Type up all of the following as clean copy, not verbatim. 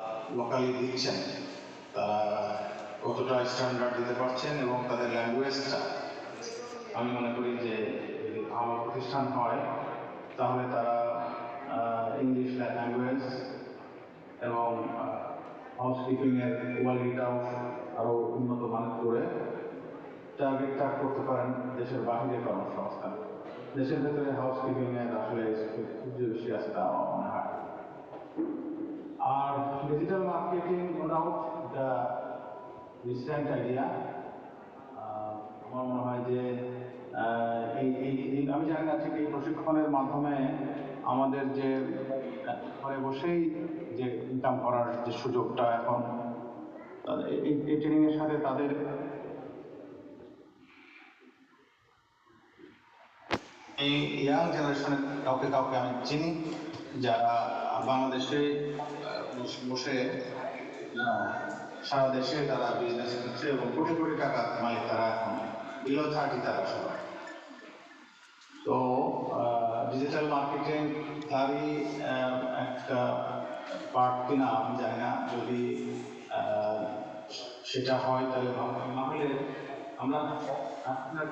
Locally দিচ্ছেন তারা কতটা স্ট্যান্ডার্ড দিতে পারছেন এবং তাদের ল্যাঙ্গুয়েজটা আমি মনে করি যে যদি ভালো প্রতিষ্ঠান হয় তাহলে তারা ইংলিশ ল্যাঙ্গুয়েজ এবং হাউসকিপিংয়ের কোয়ালিটিটাও আরও উন্নত মানের করে টার্গেটটা করতে পারেন দেশের বাহিরে কর্মসংস্থান। দেশের ভেতরে হাউসকিপিংয়ের আসলে যে বেশি আছে তা আমার মনে হয়। আর ডিজিটাল মার্কেটিং নো ডাউট এটা রিসেন্ট আইডিয়া। আমার মনে হয় যে আমি জানি না ঠিক এই প্রশিক্ষণের মাধ্যমে আমাদের যে ঘরে বসেই যে ইনকাম করার যে সুযোগটা এখন এই ট্রেনিং এর সাথে তাদের এই ইয়াং জেনারেশনের কাউকে কাউকে আমি চিনি যারা বাংলাদেশে বসে সারা দেশে তারা বিজনেস করছে এবং কোটি কোটি টাকার মালিক তারা এখন বিলো 30 তারা সবাই। তো ডিজিটাল মার্কেটিং তারই একটা পার্ট কিনা আমি জানি না, যদি সেটা হয় তাহলে না হলে আমরা আপনার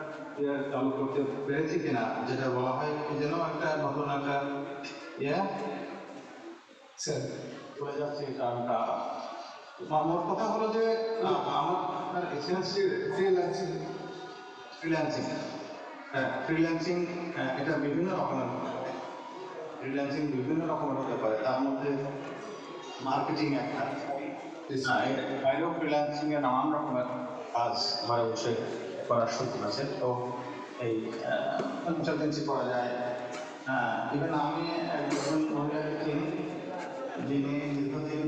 চালু করতে পেরেছি কিনা, যেটা বলা হয় যেন একটা নতুন একটা চলে যাচ্ছে কারণটা। মোট কথা হলো যে আমার ফ্রিল্যান্সিং ফ্রিল্যান্সিং এটা বিভিন্ন রকমের হতে পারে। তার মধ্যে মার্কেটিং একটা, বাইরেও ফ্রিল্যান্সিং এর নানান রকমের কাজ ঘরে বসে করার সুযোগ আছে। তো এই কনসালটেন্সি করা যায়। ইভেন আমি একজন মহিলাকে চিনি যিনি দীর্ঘদিন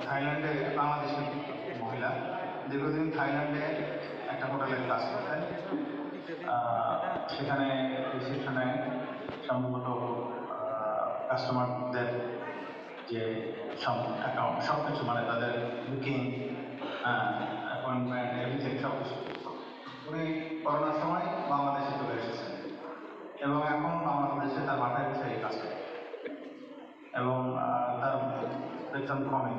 থাইল্যান্ডে, বাংলাদেশের মহিলা, দীর্ঘদিন থাইল্যান্ডে একটা হোটেলে কাজ করতেন। সেখানে রিসেপশনে সম্ভবত কাস্টমারদের যে সব অ্যাকাউন্ট সব কিছু, মানে তাদের বুকিং, অ্যাপয়েন্টমেন্ট, এভরিথিং সব কিছু উনি করোনার সময় বাংলাদেশে চলে এসেছেন এবং এখন বাংলাদেশে তার মাথায় বসে এই কাজ করে এবং তার বেতন কমে।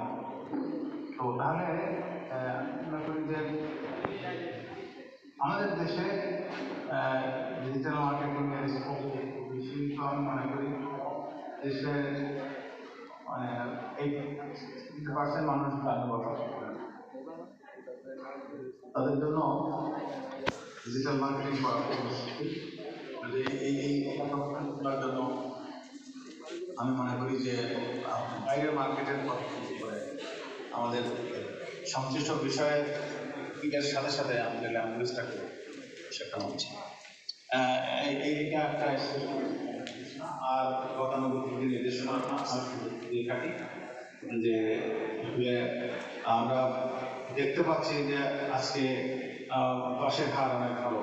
তো তাহলে মনে করি যে আমাদের দেশে ডিজিটাল মার্কেটিং এর স্কোপ বেশি, তো আমি মনে করি দেশে মানে 80% মানুষ গ্রামে বসবাস করেন। তাদের জন্য ডিজিটাল মার্কেটিং করা খুব মুশকিল। এই করার জন্য আমি মনে করি যে বাইরের মার্কেটের কথা করে আমাদের সংশ্লিষ্ট বিষয়ের সাথে সাথে আমাদের ল্যাঙ্গুয়েজটাকে শেখানো হচ্ছে। এইটা একটা আর গতানুগতিক নির্দেশনা দিয়ে থাকি যে আমরা দেখতে পাচ্ছি যে আজকে পাশের হার অনেক ভালো।